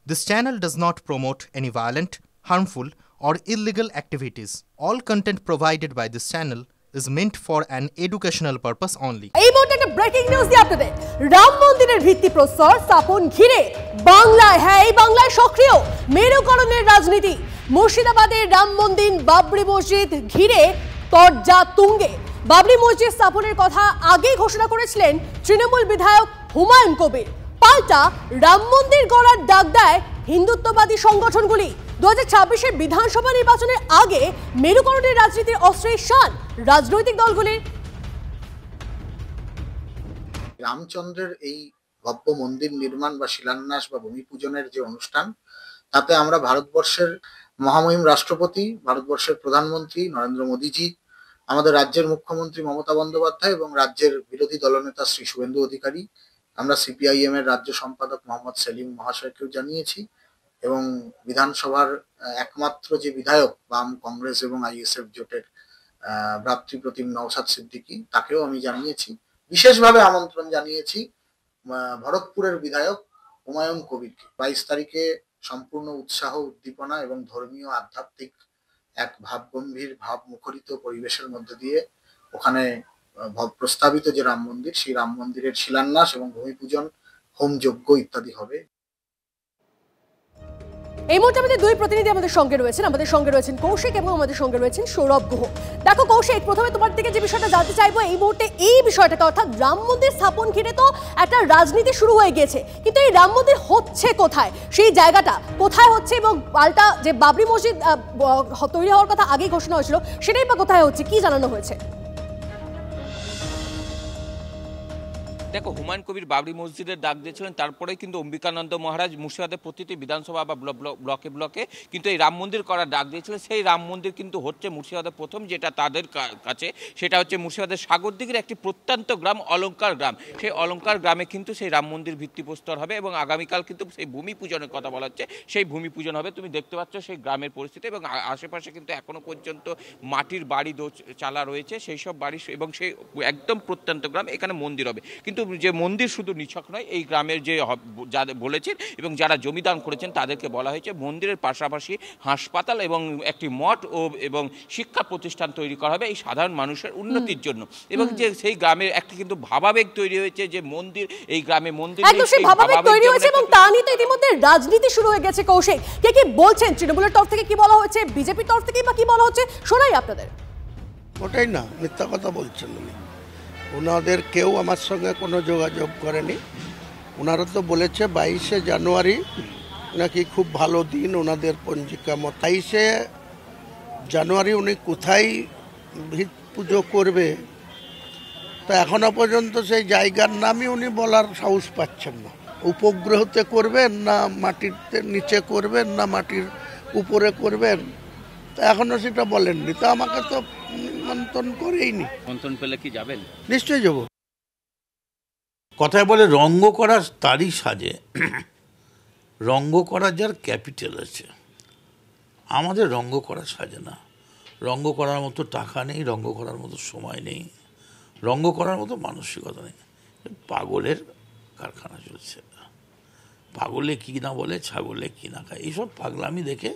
This channel does not promote any violent, harmful, or illegal activities. All content provided by this channel is meant for an educational purpose only. এই মুহূর্তে একটা breaking news দিয়ে আপনাদের রাম মন্দিরের ভিত্তিপ্রস্তর স্থাপন ঘিরে বাংলায় এই বাংলায় সক্রিয় মেরুকরণের রাজনীতি। মুর্শিদাবাদের রাম মন্দির বাবরি মসজিদ ঘিরে তরজা তুঙ্গে। বাবরি মসজিদ স্থাপনের কথা আগেই ঘোষণা করেছিলেন তৃণমূল বিধায়ক হুমায়ুন কবির। পাল্টা রাম মন্দির গড়ার ডাক দেয় হিন্দুত্ববাদী সংগঠনগুলি। 2026-এর বিধানসভা নির্বাচনের আগে মেরুকরণের রাজনীতির অস্ত্রের শান রাজনৈতিক দলগুলির। রামচন্দ্রের এই ভব্য মন্দির নির্মাণ বা শিলান্যাস বা ভূমি পূজনের যে অনুষ্ঠান, তাতে আমরা ভারতবর্ষের মহামহিম রাষ্ট্রপতি, ভারতবর্ষের প্রধানমন্ত্রী নরেন্দ্র মোদীজি, আমাদের রাজ্যের মুখ্যমন্ত্রী মমতা বন্দ্যোপাধ্যায় এবং রাজ্যের বিরোধী দলনেতা শ্রী শুভেন্দু অধিকারী, আমরা সিপিআইএম এর রাজ্য সম্পাদক মোহাম্মদ সেলিম মহাশয়কেও জানিয়েছি এবং বিধানসভার একমাত্র যে বিধায়ক বাম, কংগ্রেস এবং আইএসএফ জোটের ভ্রাতৃপ্রতিম নওশাদ সিদ্দিকী, তাকেও আমি জানিয়েছি। বিশেষভাবে আমন্ত্রণ জানিয়েছি ভরতপুরের বিধায়ক হুমায়ুন কবিরকে। 22 তারিখে সম্পূর্ণ উৎসাহ, উদ্দীপনা এবং ধর্মীয় আধ্যাত্মিক এক ভাবগম্ভীর ভাবমুখরিত পরিবেশের মধ্যে দিয়ে ওখানে প্রস্তাবিত যে রাম মন্দির, সেই রাম মন্দিরের শিলান্যাস এবং ভূমি পূজন, হোমযজ্ঞ ইত্যাদি হবে। এই মুহূর্তে আমাদের দুই প্রতিনিধি আমাদের সঙ্গে রয়েছেন কৌশিক এবং আমাদের সঙ্গে রয়েছেন সৌরভ গুহ। দেখো কৌশিক, প্রথমে তোমার থেকে যে বিষয়টা জানতে চাইবো, এই মুহূর্তে এই বিষয়টাকে, অর্থাৎ রাম মন্দির স্থাপন ঘিরে তো একটা রাজনীতি শুরু হয়ে গিয়েছে, কিন্তু এই রাম মন্দির হচ্ছে কোথায়, সেই জায়গাটা কোথায় হচ্ছে, এবং পাল্টা যে বাবরি মসজিদ তৈরি হওয়ার কথা আগেই ঘোষণা হয়েছিল সেটাই বা কোথায় হচ্ছে, কি জানানো হয়েছে? দেখো, হুমায়ুন কবির বাবরি মসজিদের ডাক দিয়েছিলেন, তারপরে কিন্তু অম্বিকানন্দ মহারাজ মুর্শিদাবাদের প্রতিটি বিধানসভা বা ব্লকে ব্লকে কিন্তু এই রাম মন্দির করার ডাক দিয়েছিলেন। সেই রাম মন্দির কিন্তু হচ্ছে মুর্শিদাবাদের প্রথম, যেটা তাদের কাছে সেটা হচ্ছে মুর্শিদাবাদের সাগরদিঘির একটি প্রত্যন্ত গ্রাম অলঙ্কার গ্রাম। সেই অলঙ্কার গ্রামে কিন্তু সেই রাম মন্দির ভিত্তিপ্রস্তর হবে এবং আগামীকাল কিন্তু সেই ভূমি পূজনের কথা বলা হচ্ছে, সেই ভূমি পূজন হবে। তুমি দেখতে পাচ্ছ সেই গ্রামের পরিস্থিতি এবং আশেপাশে কিন্তু এখনো পর্যন্ত মাটির বাড়ি চালা রয়েছে, সেই সব বাড়ি এবং সেই একদম প্রত্যন্ত গ্রাম, এখানে মন্দির হবে। কিন্তু যে মন্দির শুধু নিছক নয়, এই গ্রামের যে যাদের বলেছেন এবং যারা জমিদান করেছেন তাদেরকে বলা হয়েছে মন্দিরের পাশাপাশি হাসপাতাল এবং একটি মঠ এবং শিক্ষা প্রতিষ্ঠান তৈরি করা হবে এই সাধারণ মানুষের উন্নতির জন্য। এবং যে সেই গ্রামের একটি কিন্তু ভাবাবেগ তৈরি হয়েছে যে মন্দির, এই গ্রামে মন্দির তৈরি হয়েছে এবং তা নিয়ে তো ইতিমধ্যে রাজনীতি শুরু হয়ে গেছে। কৌশিক, কে কি বলছেন, তৃণমূলের তরফ থেকে কি বলা হচ্ছে, বিজেপির তরফ থেকে বা কি বলা হচ্ছে, শোনাই আপনাদের। ওটাই না, মিথ্যা কথা বলছেন উনি। ওনাদের কেউ আমার সঙ্গে কোনো যোগাযোগ করেনি। ওনারা তো বলেছে 22শে জানুয়ারি নাকি খুব ভালো দিন ওনাদের পঞ্জিকা মতো। 22শে জানুয়ারি উনি কোথায় ভিত পুজো করবে তা এখনো পর্যন্ত সেই জায়গার নামই উনি বলার সাহস পাচ্ছেন না। উপগ্রহতে করবেন না মাটির নিচে করবেন না মাটির উপরে করবেন, তা এখনো সেটা বলেননি। তো আমাকে তো নিমন্ত্রণ করেইনি। নিমন্ত্রণ পেলে কি যাবেন? নিশ্চয়ই যাব। কথায় বলে রঙ্গ করা তারই সাজে, রঙ্গ করা যার ক্যাপিটাল আছে। আমাদের রঙ্গ করা সাজে না। রঙ্গ করার মতো টাকা নেই, রঙ্গ করার মতো সময় নেই, রঙ্গ করার মতো মানসিকতা নেই। পাগলের কারখানা চলছে। পাগলে কি না বলে, ছাগলে কি না খায়, এইসব পাগলামি দেখে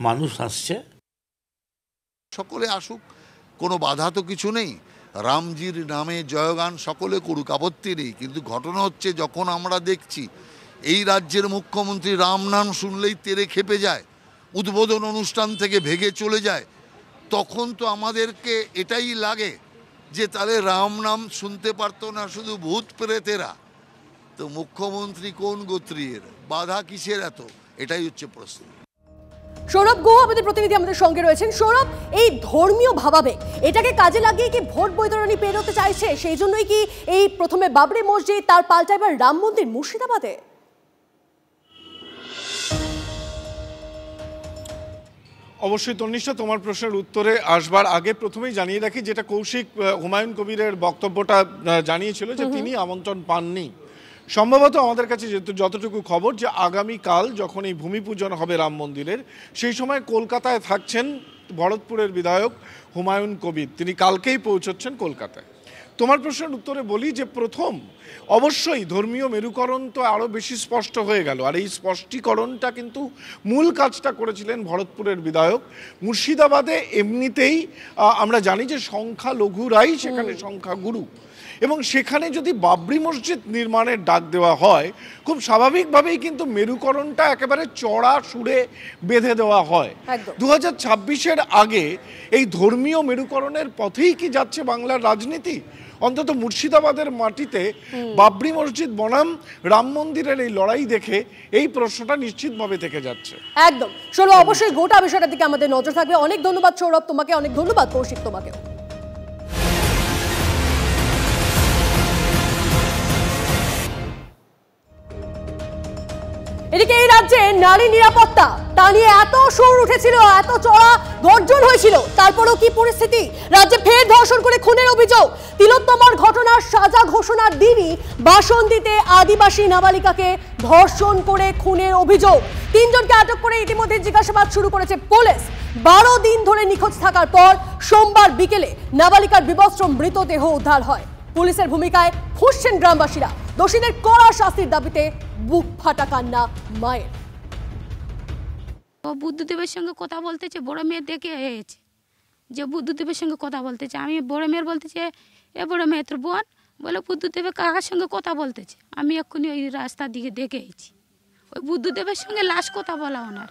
মানুষ হাসছে। সকলে আসুক, কোনো বাধা তো কিছু নেই। রামজির নামে জয়গান সকলে করুক, আপত্তি নেই। কিন্তু ঘটনা হচ্ছে, যখন আমরা দেখছি এই রাজ্যের মুখ্যমন্ত্রী রাম নাম শুনলেই তেরে খেপে যায়, উদ্বোধন অনুষ্ঠান থেকে ভেগে চলে যায়, তখন তো আমাদেরকে এটাই লাগে যে তাহলে রাম নাম শুনতে পারতো না শুধু ভূত প্রেতেরা। তো মুখ্যমন্ত্রী কোন গোত্রীর, বাধা কিসের এত, এটাই হচ্ছে প্রশ্ন। সৌরভ গুহ আমাদের প্রতিনিধি আমাদের সঙ্গে রয়েছেন। সৌরভ, এই ধর্মীয় ভাবাবেগ এটাকে কাজে লাগিয়ে কি ভোট বৈতরণী পেরোতে চাইছে? সেই জন্যই কি এই প্রথমে বাবরি মসজিদ, তার পাল্টা এবার রাম মন্দির মুর্শিদাবাদে? অবশ্যই তন্নিষ্ঠা, তোমার প্রশ্নের উত্তরে আসবার আগে প্রথমেই জানিয়ে রাখি, যেটা কৌশিক হুমায়ুন কবিরের বক্তব্যটা জানিয়েছিল যে তিনি আমন্ত্রণ পাননি। সম্ভবত আমাদের কাছে যতটুকু খবর, যে আগামীকাল যখন এই ভূমি পূজন হবে রাম মন্দিরের, সেই সময় কলকাতায় থাকছেন ভরতপুরের বিধায়ক হুমায়ুন কবির। তিনি কালকেই পৌঁছচ্ছেন কলকাতায়। তোমার প্রশ্নের উত্তরে বলি যে প্রথম অবশ্যই ধর্মীয় মেরুকরণ তো আরও বেশি স্পষ্ট হয়ে গেল, আর এই স্পষ্টীকরণটা কিন্তু মূল কাজটা করেছিলেন ভরতপুরের বিধায়ক। মুর্শিদাবাদে এমনিতেই আমরা জানি যে সংখ্যালঘুরাই সেখানে সংখ্যাগুরু, এবং সেখানে যদি বাবরি মসজিদ নির্মাণের ডাক দেওয়া হয় খুব স্বাভাবিকভাবেই কিন্তু মেরুকরণটা একেবারে চড়া সুরে বেঁধে দেওয়া হয়। 2026-এর আগে এই ধর্মীয় মেরুকরণের পথেই কি যাচ্ছে বাংলার রাজনীতি? অন্তত মুর্শিদাবাদের মাটিতে বাবরি মসজিদ বনাম রাম মন্দিরের এই লড়াই দেখে এই প্রশ্নটা নিশ্চিতভাবে থেকে যাচ্ছে। একদম সৌরভ, অবশ্যই গোটা বিষয়টার দিকে আমাদের নজর থাকবে। অনেক ধন্যবাদ সৌরভ তোমাকে, অনেক ধন্যবাদ কৌশিক তোমাকেও। এদিকে এই রাজ্যে নারী নিরাপত্তা তা নিয়ে এত সুর উঠেছিল, এত চড়া গর্জন হয়েছিল, তারপরেও কি পরিস্থিতি? রাজ্যে ফের ধর্ষণ করে খুনের অভিযোগ। তিলোত্তমার ঘটনার সাজা ঘোষণার দিনই বাসন্তীতে আদিবাসী নাবালিকাকে ধর্ষণ করে খুনের অভিযোগ। 3 জনকে আটক করে ইতিমধ্যে জিজ্ঞাসাবাদ শুরু করেছে পুলিশ। 12 দিন ধরে নিখোঁজ থাকার পর সোমবার বিকেলে নাবালিকার বিবস্ত্র মৃতদেহ উদ্ধার হয়। পুলিশের ভূমিকায় ফুঁসছেন গ্রামবাসীরা। দোষীদের কড়া শাস্তির দাবিতে বুক ফাটা কান্না মায়ের। ও বুদ্ধদেবের সঙ্গে কথা বলতেছে, বড় মেয়ে দেখে এসেছে যে বুদ্ধদেবের সঙ্গে কথা বলতেছে। আমি বড় মেয়ের বলতেছে, এ বড় মেয়ে তোর বোন বলে বুদ্ধদেবের কাকার সঙ্গে কথা বলতেছে। আমি এক্ষুনি ওই রাস্তার দিকে দেখে এসেছি, ওই বুদ্ধদেবের সঙ্গে লাশ কথা বলা, ওনার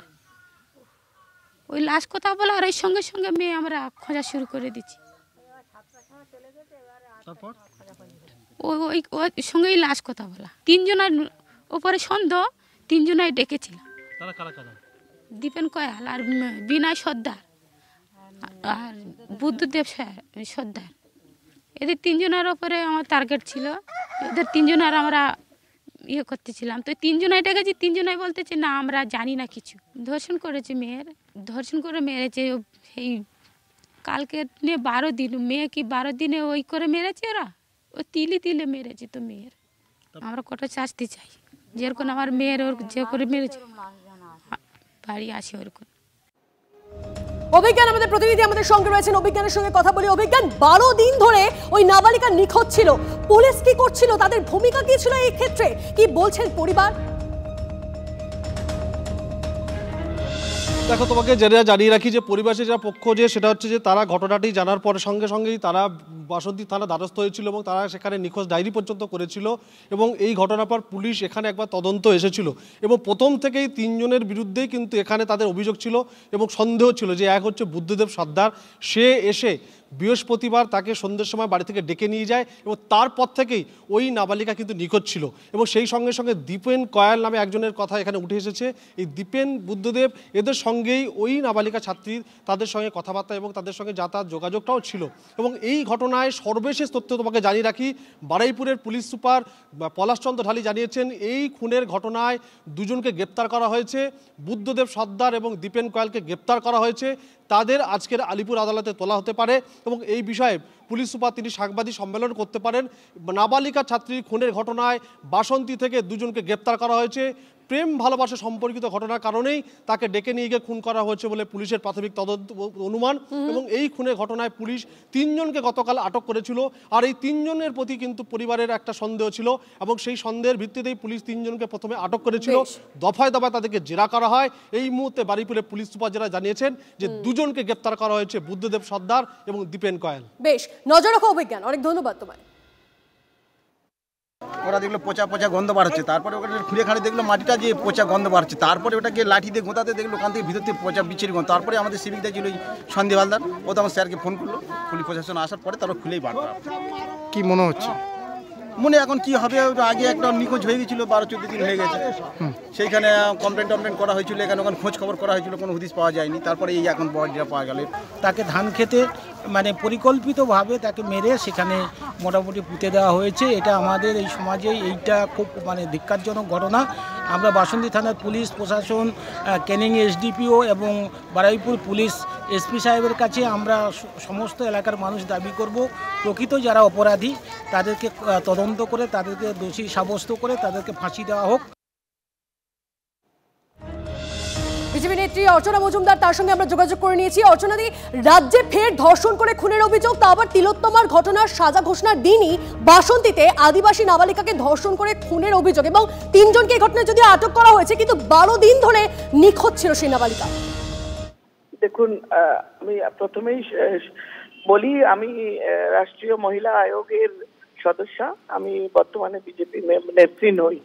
ওই লাশ কথা বলা, আর ওই সঙ্গে সঙ্গে মেয়ে আমরা খোঁজা শুরু করে দিচ্ছি। ওই সঙ্গেই লাশ কথা বলা। 3 জনের ওপরে সন্দেহ, 3 জনাই ডেকেছিলাম। দীপেন কয়াল আর বিনয় সর্দার আর বুদ্ধদেব সর্দার, এদের 3 জনের ওপরে আমার টার্গেট ছিল। এদের 3 জনের আমরা ইয়ে করতেছিলাম, তো 3 জনাই ডেকেছি। 3 জনাই বলতেছে না আমরা জানি না কিছু। ধর্ষণ করেছে মেয়ের, ধর্ষণ করে মেরেছে। এই কালকে নিয়ে 12 দিন, মেয়ে কি 12 দিনে ওই করে মেরেছে ওরা? ও তিলে তিলে মেরেছে তো মেয়ের। আমরা কটা শাস্তি চাই, যেরকম আমার মেয়ের ওর যে করে মেরেছে বাড়ি আসে ওরকম। অভিজ্ঞান আমাদের প্রতিনিধি আমাদের সঙ্গে রয়েছেন, অভিজ্ঞানের সঙ্গে কথা বলি। অভিজ্ঞান, 12 দিন ধরে ওই নাবালিকা নিখোঁজ ছিল, পুলিশ কি করছিল, তাদের ভূমিকা কি ছিল এই ক্ষেত্রে, কি বলছেন পরিবার? দেখো, তোমাকে যেটা জানিয়ে রাখি যে পরিবেশের যা পক্ষ যে সেটা হচ্ছে যে তারা ঘটনাটি জানার পর সঙ্গে সঙ্গেই তারা বাসন্তী থানা দ্বারস্থ হয়েছিল এবং তারা সেখানে নিখোঁজ ডায়েরি পর্যন্ত করেছিল। এবং এই ঘটনার পর পুলিশ এখানে একবার তদন্ত এসেছিল এবং প্রথম থেকেই 3 জনের বিরুদ্ধেই কিন্তু এখানে তাদের অভিযোগ ছিল এবং সন্দেহ ছিল যে এক হচ্ছে বুদ্ধদেব সর্দার, সে এসে বৃহস্পতিবার তাকে সন্ধ্যের সময় বাড়ি থেকে ডেকে নিয়ে যায় এবং তারপর থেকেই ওই নাবালিকা কিন্তু নিখোঁজ ছিল। এবং সেই সঙ্গে সঙ্গে দীপেন কয়াল নামে একজনের কথা এখানে উঠে এসেছে। এই দীপেন, বুদ্ধদেব এদের সঙ্গেই ওই নাবালিকা ছাত্রীর তাদের সঙ্গে কথাবার্তা এবং তাদের সঙ্গে যাতায়াত যোগাযোগটাও ছিল। এবং এই ঘটনায় সর্বশেষ তথ্য তোমাকে জানিয়ে রাখি, বারুইপুরের পুলিশ সুপার পলাশচন্দ্র ঢালি জানিয়েছেন এই খুনের ঘটনায় 2 জনকে গ্রেপ্তার করা হয়েছে। বুদ্ধদেব সর্দার এবং দীপেন কয়ালকে গ্রেপ্তার করা হয়েছে। তাদের আজকের আলিপুর আদালতে তোলা হতে পারে এবং এই বিষয়ে পুলিশ সুপার তিনি সাংবাদিক সম্মেলন করতে পারেন। নাবালিকা ছাত্রীর খুনের ঘটনায় বাসন্তী থেকে 2 জনকে গ্রেপ্তার করা হয়েছে। প্রেম ভালোবাসা সম্পর্কিত ঘটনার কারণেই তাকে ডেকে নিয়ে গিয়ে খুন করা হয়েছে বলে পুলিশের প্রাথমিক তদন্ত অনুমান। এবং এই খুনের ঘটনায় পুলিশ 3 জনকে গতকাল আটক করেছিল। আর এই 3 জনের প্রতি কিন্তু পরিবারের একটা সন্দেহ ছিল এবং সেই সন্দেহের ভিত্তিতেই পুলিশ 3 জনকে প্রথমে আটক করেছিল। দফায় দফায় তাদেরকে জেরা করা হয়। এই মুহূর্তে বারুইপুরের পুলিশ সুপার যারা জানিয়েছেন যে 2 জনকে গ্রেপ্তার করা হয়েছে, বুদ্ধদেব সর্দার এবং দীপেন কয়াল। বেশ, নজর রাখো অভিজ্ঞান, অনেক ধন্যবাদ তোমায়। ওরা দেখলো পচা পচা গন্ধ বার হচ্ছে, তারপরে ওখানে খুঁড়ে খাড়ে দেখলো মাটিটা যে পচা গন্ধ বার হচ্ছে, তারপরে ওটাকে লাঠি দিয়ে গোঁতাতে দেখলো ওখান থেকে ভিতর থেকে পচা বিচ্ছিরি গন্ধ। তারপরে আমাদের সিভিকটা ছিল সন্দীপ হালদার, ও তো আমার স্যারকে ফোন করলো, পুলিশ প্রশাসন আসার পরে তারপর খুলেই বার করা। কি মনে হচ্ছে? মনে এখন কি হবে, আগে একটা নিখোঁজ হয়ে গেছিল, 12-14 দিন হয়ে গেছে, সেইখানে কমপ্লেন করা হয়েছিল, এখানে ওখানে খোঁজ খবর করা হয়েছিল, কোনো হদিশ পাওয়া যায়নি। তারপরে এই এখন পাওয়া গেল। তাকে ধান খেতে মানে পরিকল্পিতভাবে তাকে মেরে সেখানে মোটামুটি পুঁতে দেওয়া হয়েছে। এটা আমাদের এই সমাজে এইটা খুব মানে ধিক্কারজনক ঘটনা। আমরা বাসন্তী থানার পুলিশ প্রশাসন, ক্যানিং এসডিপিও এবং বারুইপুর পুলিশ এসপি সাহেবের কাছে আমরা সমস্ত এলাকার মানুষ দাবি করব প্রকৃত যারা অপরাধী তাদেরকে তদন্ত করে তাদেরকে দোষী সাব্যস্ত করে তাদেরকে ফাঁসি দেওয়া হোক। বিজেপি নেত্রী অর্চনা মজুমদার, তার সঙ্গে আমরা যোগাযোগ করে নিয়েছি। অর্চনাদি, রাজ্যে ফের ধর্ষণ করে খুনের অভিযোগ, তা আবার তিলোত্তমার ঘটনার সাজা ঘোষণার দিনই বাসন্তীতে আদিবাসী নাবালিকাকে ধর্ষণ করে খুনের অভিযোগ, এবং 3 জনকে এই ঘটনায় যদিও আটক করা হয়েছে, কিন্তু 12 দিন ধরে নিখোঁজ ছিল সেই নাবালিকা। দেখুন, আমি প্রথমেই বলি, আমি রাষ্ট্রীয় মহিলা আয়োগের সদস্যা, আমি বর্তমানে বিজেপি নেত্রী নই।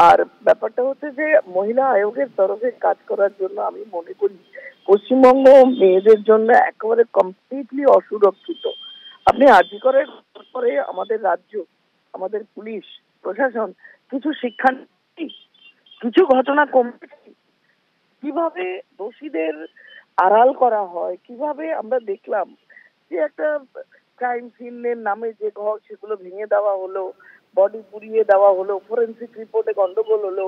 আর ব্যাপারটা হচ্ছে যে মহিলা আয়োগের তরফে কাজ করার জন্য আমি মনে করি পশ্চিমবঙ্গ মেয়েদের জন্য একেবারে কমপ্লিটলি অসুরক্ষিত। আপনি আর্জি করার পরে আমাদের রাজ্য, আমাদের পুলিশ প্রশাসন কিছু শিক্ষা, কিছু ঘটনা কমেছে, কিভাবে দোষীদের আড়াল করা হয়, কিভাবে আমরা দেখলাম যে একটা ক্রাইম সিনের নামে যে ঘর সেগুলো ভেঙে দেওয়া হলো, বডি পুড়িয়ে দেওয়া হলো, ফরেন্সিক রিপোর্টে গন্ডগোল হলো,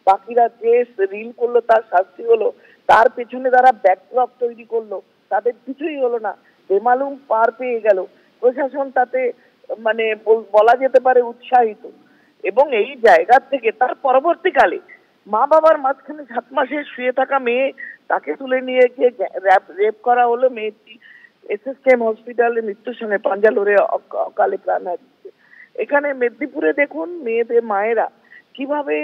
বাকিরা যে রিল করলো তার শাস্তি হলো, তার পেছনে যারা ব্যাকড্রপ তৈরি করলো তাদের কিছুই হলো না, বেমালুম পার পেয়ে গেল। প্রশাসন তাতে মানে বলা যেতে পারে উৎসাহিত, এবং এই জায়গা থেকে তার পরবর্তীকালে মা বাবার মাঝখানে 7 মাসে শুয়ে থাকা মেয়ে, তাকে তুলে নিয়ে গিয়ে রেপ করা হলো। মেয়েটি SSKM হসপিটালে মৃত্যুর সঙ্গে পাঞ্জালোরে অকালে প্রাণ হারিয়েছে। এখানে মেদিনীপুরে দেখুন মেয়েদের মায়েরা কিভাবে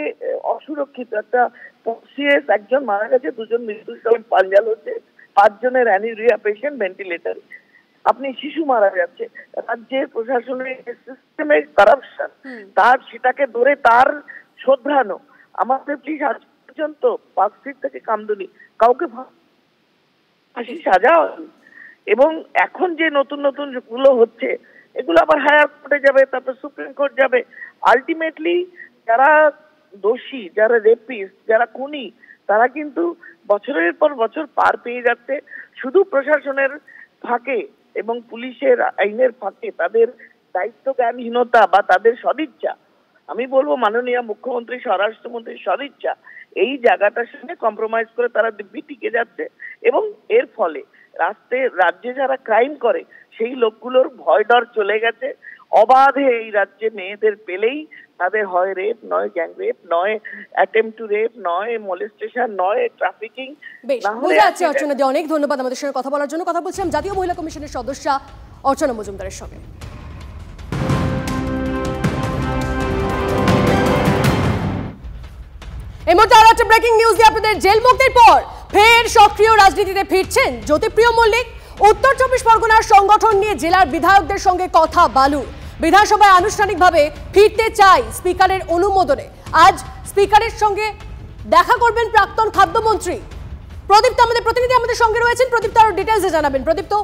অসুরক্ষিত। একটা সিএস একজন মারা গেছে, 2 জন মৃত্যুর সঙ্গে পাঞ্জাল হচ্ছে, 5 জনের অ্যানিউরিয়া পেশেন্ট ভেন্টিলেটারে। আপনি শিশু মারা যাচ্ছে, রাজ্যের প্রশাসনের সিস্টেমের কারাপশন, তার সেটাকে ধরে তার শোধরানো। আমাদের প্লিজ আজ পর্যন্ত পার্কস্ট্রিট থেকে কামদুনি কাউকে ফাঁসি সাজা হয়নি, এবং এখন যে নতুন নতুন গুলো হচ্ছে এগুলো আবার হায়ার কোর্টে যাবে, তারপর সুপ্রিম কোর্ট যাবে। আলটিমেটলি যারা দোষী, যারা রেপিস্ট, যারা খুনি, তারা কিন্তু বছরের পর বছর পার পেয়ে যাচ্ছে শুধু প্রশাসনের ফাঁকে এবং পুলিশের আইনের ফাঁকে, তাদের দায়িত্ব জ্ঞানহীনতা বা তাদের সদিচ্ছা। আমি বলবো মাননীয় মুখ্যমন্ত্রী, স্বরাষ্ট্রমন্ত্রীর সদিচ্ছা এই জায়গাটার সঙ্গে কম্প্রোমাইজ করে তারা দিব্যি টিকে যাচ্ছে, এবং এর ফলে রাজ্যে যারা ক্রাইম করে সেই লোকগুলোর ভয় ডর চলে গেছে। অবাধে এই রাজ্যে মেয়েদের পেলেই তাদের হয় রেপ, নয় গ্যাং রেপ, নয় অ্যাটেম্পট টু রেপ, নয় মোলেস্টেশন, নয় ট্রাফিকিং। বোঝা যাচ্ছে অর্চনা দি, অনেক ধন্যবাদ আমাদের সঙ্গে কথা বলার জন্য। কথা বলছিলাম জাতীয় মহিলা কমিশনের সদস্যা অর্চনা মজুমদারের সঙ্গে। এই মুহূর্তে আরো একটা ব্রেকিং নিউজ দিয়ে আপনাদের। জেল মুক্তির পর ফের সক্রিয় রাজনীতিতে ফিরছেন জ্যোতিপ্রিয় মল্লিক। উত্তর 24 পরগনার সংগঠন নিয়ে জেলার বিধায়কদের সঙ্গে কথা বালুর। বিধানসভায় আনুষ্ঠানিকভাবে ফিরতে চাই স্পিকারের অনুমোদনে। আজ স্পিকারের সঙ্গে দেখা করবেন প্রাক্তন খাদ্যমন্ত্রী প্রদীপ্ত। আমাদের প্রতিনিধি আমাদের সঙ্গে রয়েছেন, প্রদীপ্ত আরো ডিটেইলসে জানাবেন। প্রদীপ্ত,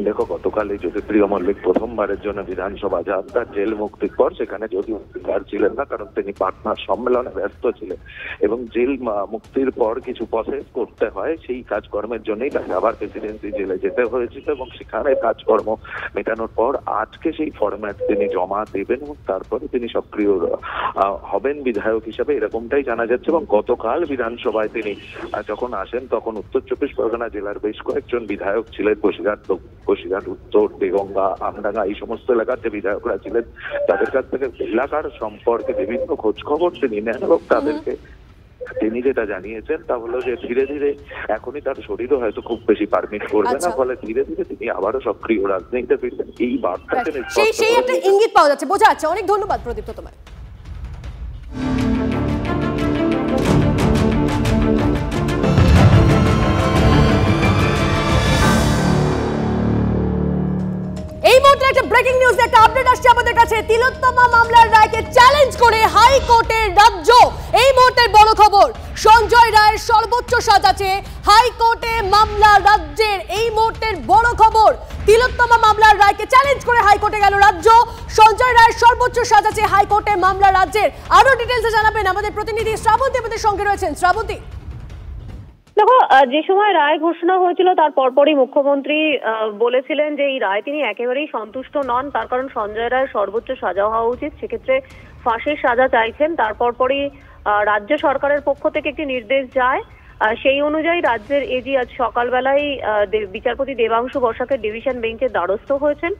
দেখো, গতকালই জ্যোতিপ্রিয় মল্লিক প্রথমবারের জন্য বিধানসভা যান। তার জেল মুক্তির পর সেখানে যদিও স্পিকার ছিলেন না, কারণ তিনি পাটনার সম্মেলনে ব্যস্ত ছিলেন, এবং জেল মুক্তির পর কিছু প্রসেস করতে হয়, সেই কাজকর্মের জন্যই তাকে আবার প্রেসিডেন্সি জেলে যেতে হয়েছিল, এবং সেখানে কাজকর্ম মেটানোর পর আজকে সেই ফরম্যাট তিনি জমা দেবেন, এবং তারপরে তিনি সক্রিয় হবেন বিধায়ক হিসাবে, এরকমটাই জানা যাচ্ছে। এবং গতকাল বিধানসভায় তিনি যখন আসেন তখন উত্তর 24 পরগনা জেলার বেশ কয়েকজন বিধায়ক ছিলেন, বসিরহাট উত্তর, দেগঙ্গা, আমডাঙ্গা, এই সমস্ত এলাকার যে বিধায়করা ছিলেন তাদের কাছ থেকে এলাকার সম্পর্কে বিভিন্ন খোঁজ খবর তিনি নেন, এবং তাদেরকে তিনি যেটা জানিয়েছেন তা হলো যে ধীরে ধীরে এখনই তার শরীরও হয়তো খুব বেশি পারমিট করবে না, ফলে ধীরে ধীরে তিনি আবারও সক্রিয় রাজনীতিতে ফিরবেন, এই বার্তা সেই একটা ইঙ্গিত পাওয়া যাচ্ছে, বোঝা যাচ্ছে। অনেক ধন্যবাদ প্রদীপ্ত তোমায়। এই মুহূর্তে একটা ব্রেকিং নিউজ, একটা আপডেট আসছে আমাদের কাছে। তিলোত্তমা মামলার রায়কে চ্যালেঞ্জ করে হাইকোর্টের রাজ্য। এই মুহূর্তের বড় খবর, সঞ্জয় রায়ের সর্বোচ্চ সাজা চেয়ে হাইকোর্টে মামলা রাজ্যের। এই মুহূর্তের বড় খবর, তিলোত্তমা মামলার রায়কে চ্যালেঞ্জ করে হাইকোর্টে গেল রাজ্য। সঞ্জয় রায়ের সর্বোচ্চ সাজা চেয়ে হাইকোর্টে মামলা রাজ্যের। আরো ডিটেইলসে জানাবেন আমাদের প্রতিনিধি শ্রাবন্তী আমাদের সঙ্গে রয়েছেন। শ্রাবন্তী, দেখো, যে সময় রায় ঘোষণা হয়েছিল তার পরপরই মুখ্যমন্ত্রী বলেছিলেন যে এই রায় তিনি একেবারেই সন্তুষ্ট নন, তার কারণ সঞ্জয় রায়ের সর্বোচ্চ সাজা হওয়া উচিত, সেক্ষেত্রে ফাঁসির সাজা চাইছেন। তারপর পরই রাজ্য সরকারের পক্ষ থেকে একটি নির্দেশ যায়, সেই অনুযায়ী রাজ্যের এজি আজ সকালবেলায় বিচারপতি দেবাংশু বসাকের ডিভিশন বেঞ্চের দ্বারস্থ হয়েছেন।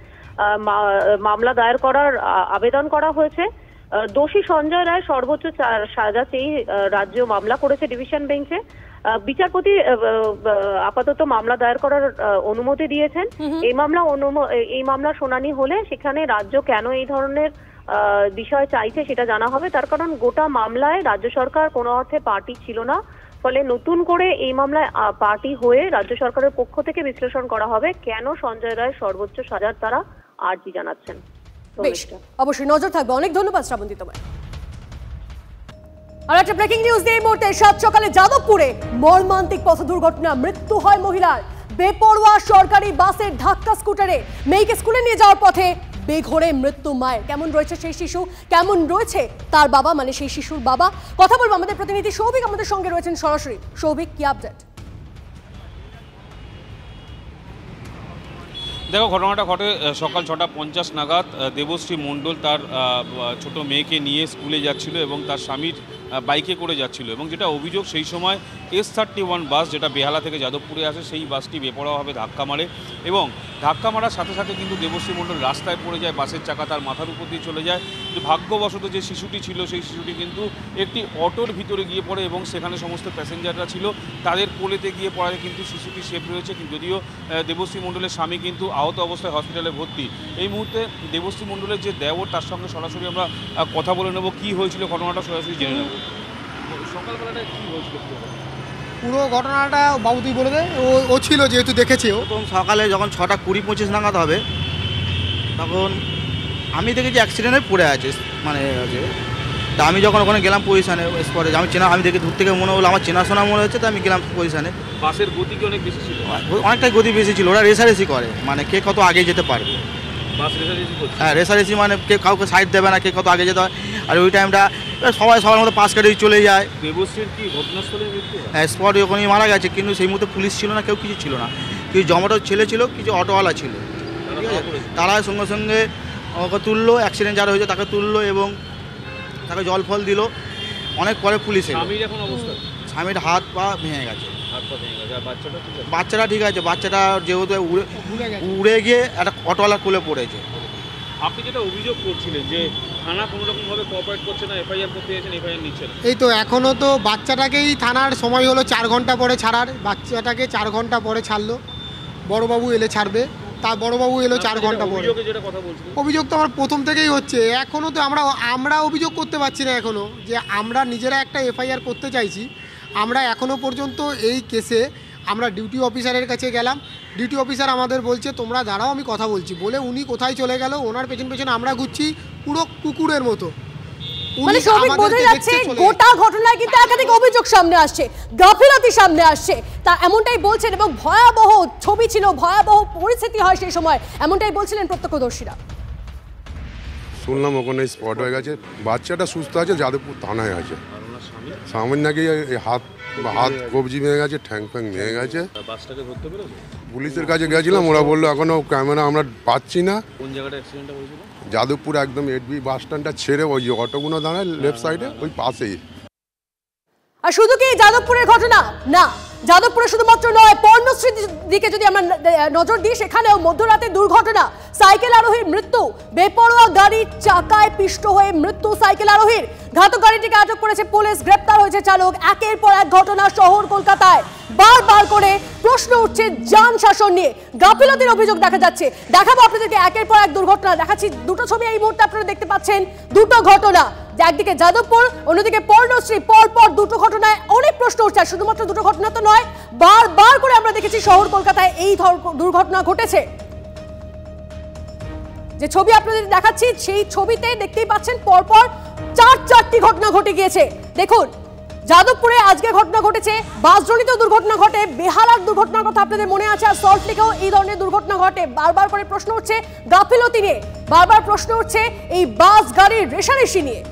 মামলা দায়ের করার আবেদন করা হয়েছে। দোষী সঞ্জয় রায় সর্বোচ্চ সাজা চেয়ে রাজ্য মামলা করেছে ডিভিশন বেঞ্চে। বিচারপতি আপাতত মামলা দায়ের করার অনুমতি দিয়েছেন। এই মামলা শুনানি হলে সেখানে রাজ্য কেন এই ধরনের বিষয় চাইছে সেটা জানা হবে। তার কারণ গোটা মামলায় রাজ্য সরকার কোনো অর্থে পার্টি ছিল না, ফলে নতুন করে এই মামলায় পার্টি হয়ে রাজ্য সরকারের পক্ষ থেকে বিশ্লেষণ করা হবে কেন সঞ্জয় রায় সর্বোচ্চ সাজার তারা আর্জি জানাচ্ছেন। অবশ্যই নজর থাকবে। অনেক ধন্যবাদ শ্রাবন্তী তোমায়। আর একটা ব্রেকিং নিউজ দিয়ে এই মুহূর্তে সাত সকালে যাদবপুরে মর্মান্তিক পথ দুর্ঘটনা, মৃত্যু হয় মহিলার। বেপরোয়া সরকারি বাসের ধাক্কা স্কুটারে মেয়েকে স্কুলে নিয়ে যাওয়ার পথে বেঘোরে মৃত্যু মায়ের। কেমন রয়েছে সেই শিশু, কেমন রয়েছে তার বাবা, মানে সেই শিশুর বাবা, কথা বলবো আমাদের প্রতিনিধি সৌভিক আমাদের সঙ্গে রয়েছেন সরাসরি। সৌভিক, কি আপডেট? দেখো, ঘটনাটা ঘটে সকাল 6:50 নাগাদ। দেবশ্রী মণ্ডল তার ছোট মেয়েকে নিয়ে স্কুলে যাচ্ছিল এবং তার স্বামীর বাইকে করে যাচ্ছিল, এবং যেটা অভিযোগ সেই সময় S31 বাস যেটা বেহালা থেকে যাদবপুরে আসে সেই বাসটি বেপরোয়াভাবে ধাক্কা মারে, এবং ধাক্কা মারার সাথে সাথে কিন্তু দেবশ্রী মণ্ডল রাস্তায় পড়ে যায়, বাসের চাকা তার মাথার উপর দিয়ে চলে যায়। কিন্তু ভাগ্যবশত যে শিশুটি ছিল সেই শিশুটি কিন্তু একটি অটোর ভিতরে গিয়ে পড়ে এবং সেখানে সমস্ত প্যাসেঞ্জাররা ছিল, তাদের কোলেতে গিয়ে পড়ায় কিন্তু শিশুটি সেফ রয়েছে। যদিও দেবশ্রী মণ্ডলের স্বামী কিন্তু আহত অবস্থায় হসপিটালে ভর্তি। এই মুহূর্তে দেবশ্রী মণ্ডলের যে দেওর তার সঙ্গে সরাসরি আমরা কথা বলে নেব, কী হয়েছিল ঘটনাটা সরাসরি জেনে নেব। সকালবেলাটা কী হয়েছিল পুরো ঘটনাটা? বাবু তুই বলে দে। ও ছিল যেহেতু দেখেছে। ও প্রথম সকালে যখন 6:20-25 নাগাদ হবে তখন আমি দেখেছি অ্যাক্সিডেন্টে পড়ে আছে, মানে আছে। তা আমি যখন ওখানে গেলাম পজিশানে স্পটে, আমি দেখে দূর থেকে মনে হলো আমার চেনাশোনা মনে হচ্ছে, তো আমি গেলাম পজিশানে। বাসের গতি কি অনেক বেশি ছিল? অনেকটাই গতি বেশি ছিল। ওরা রেসারেসি করে, মানে কে কত আগে যেতে পারবে। হ্যাঁ, রেসারেসি মানে কে কাউকে সাইড দেবে না, কে কত আগে যেতে হয়। আর ওই টাইমটা সবার মতো পাশ কাটিয়ে চলে যায়। দেবশ্রীর কি ঘটনাস্থলে মৃত্যু? হ্যাঁ, স্পট ওখানেই মারা গেছে, কিন্তু সেই মুহূর্তে পুলিশ ছিল না, কেউ কিছু ছিল না। কিছু জমাটো ছেলে ছিল, কিছু অটোওয়ালা ছিল, ঠিক আছে। তারা সঙ্গে সঙ্গে ওকে তুললো, অ্যাক্সিডেন্ট যারা হয়েছে তাকে তুললো এবং তাকে জল ফল দিল। অনেক পরে পুলিশ এলো। স্বামীর হাত পা ভেঙে গেছে। বাচ্চাটা ঠিক আছে, বাচ্চাটা যেহেতু উড়ে গিয়ে একটা অটোওয়ালা কোলে পড়েছে। আপনি যেটা অভিযোগ করছিলেন যে থানা কোনো রকমভাবে কোঅপারেট করছে না, এফআইআর করতে গেছেন, এফআইআর নিচ্ছে না। এই তো এখনও তো বাচ্চাটাকেই থানার সময় হলো 4 ঘন্টা পরে ছাড়ার, বাচ্চাটাকে 4 ঘন্টা পরে ছাড়লো। বড়বাবু এলে ছাড়বে, তা বড়বাবু এলো 4 ঘন্টা পরে। অভিযোগ তো আমার প্রথম থেকেই হচ্ছে, এখনও তো আমরা অভিযোগ করতে পারছি না এখনও, যে আমরা নিজেরা একটা এফআইআর করতে চাইছি। আমরা এখনও পর্যন্ত এই কেসে আমরা ডিউটি অফিসারের কাছে গেলাম, ডিউটি অফিসার আমাদের বলছে তোমরা দাঁড়াও আমি কথা বলছি, বলে উনি কোথায় চলে গেল, ওনার পেছন পেছন আমরা ঘুরছি পুরো কুকুরের মতো। মানে সবই বোঝা যাচ্ছে গোটা ঘটনায় কিন্তু একাধিক অভিযোগ সামনে আসছে, গাফিলতি সামনে আসছে, তা এমনটাই বলছেন। এবং ভয়াবহ ছবি ছিল, ভয়াবহ পরিস্থিতি হয় সেই সময়, এমনটাই বলছিলেন প্রত্যক্ষদর্শীরা। শুনলাম ওখানে স্পট হয়ে গেছে, বাচ্চাটা সুস্থ আছে, যাদবপুর থানায় আছে। সামান্য নাকি হাত কবজি ভেঙে গেছে, ঠ্যাং ফ্যাং ভেঙে গেছে। পুলিশের কাছে গেছিলাম, ওরা বললো এখনো ক্যামেরা আমরা পাচ্ছি না। কোন জায়গাটা অ্যাক্সিডেন্টটা হয়েছিল? যাদবপুর একদম এডবি বাস স্ট্যান্ডটা ছেড়ে ওই যে অটোগুলো দাঁড়ায় লেফট সাইডে, ওই পাশেই। আর শুধু কি যাদবপুরের ঘটনা না, যাদবপুরে শুধুমাত্র নয়, পর্ণশ্রীর দিকে যদি আমরা নজর দিই সেখানেও মধ্যরাতে দুর্ঘটনা, সাইকেল আরোহীর মৃত্যু, বেপরোয়া গাড়ির চাকায় পিষ্ট হয়ে মৃত্যু সাইকেল আরোহীর। ঘাতক গাড়িটিকে আটক করেছে পুলিশ, গ্রেপ্তার হয়েছে চালক। একের পর এক ঘটনা শহর কলকাতায়, বারবার করে প্রশ্ন উঠছে যান শাসন নিয়ে, গাফিলতির অভিযোগ দেখা যাচ্ছে। দেখাবো আপনাদেরকে একের পর এক দুর্ঘটনা, দেখাচ্ছি দুটো ছবি এই মুহূর্তে আপনারা দেখতে পাচ্ছেন। দুটো ঘটনা, একদিকে যাদবপুর, অন্যদিকে পর্ণশ্রী, পরপর দুটো ঘটনায় অনেক প্রশ্ন উঠছে। শুধুমাত্র দুটো ঘটনা তো নয়, বারবার করে আমরা দেখেছি শহর কলকাতায় এই দুর্ঘটনা ঘটেছে। যে ছবি আপনাদের দেখাচ্ছি সেই ছবিতে দেখতেই পাচ্ছেন পরপর 4টি ঘটনা ঘটে গিয়েছে। দেখুন, যাদবপুরে আজকে ঘটনা ঘটেছে, বাসজনিত দুর্ঘটনা ঘটে, বেহালার দুর্ঘটনার কথা আপনাদের মনে আছে, আর সল্টলেকেও এই ধরনের দুর্ঘটনা ঘটে। বারবার করে প্রশ্ন উঠছে গাফিলতি নিয়ে, বারবার প্রশ্ন উঠছে এই বাস গাড়ির রেষারেষি নিয়ে।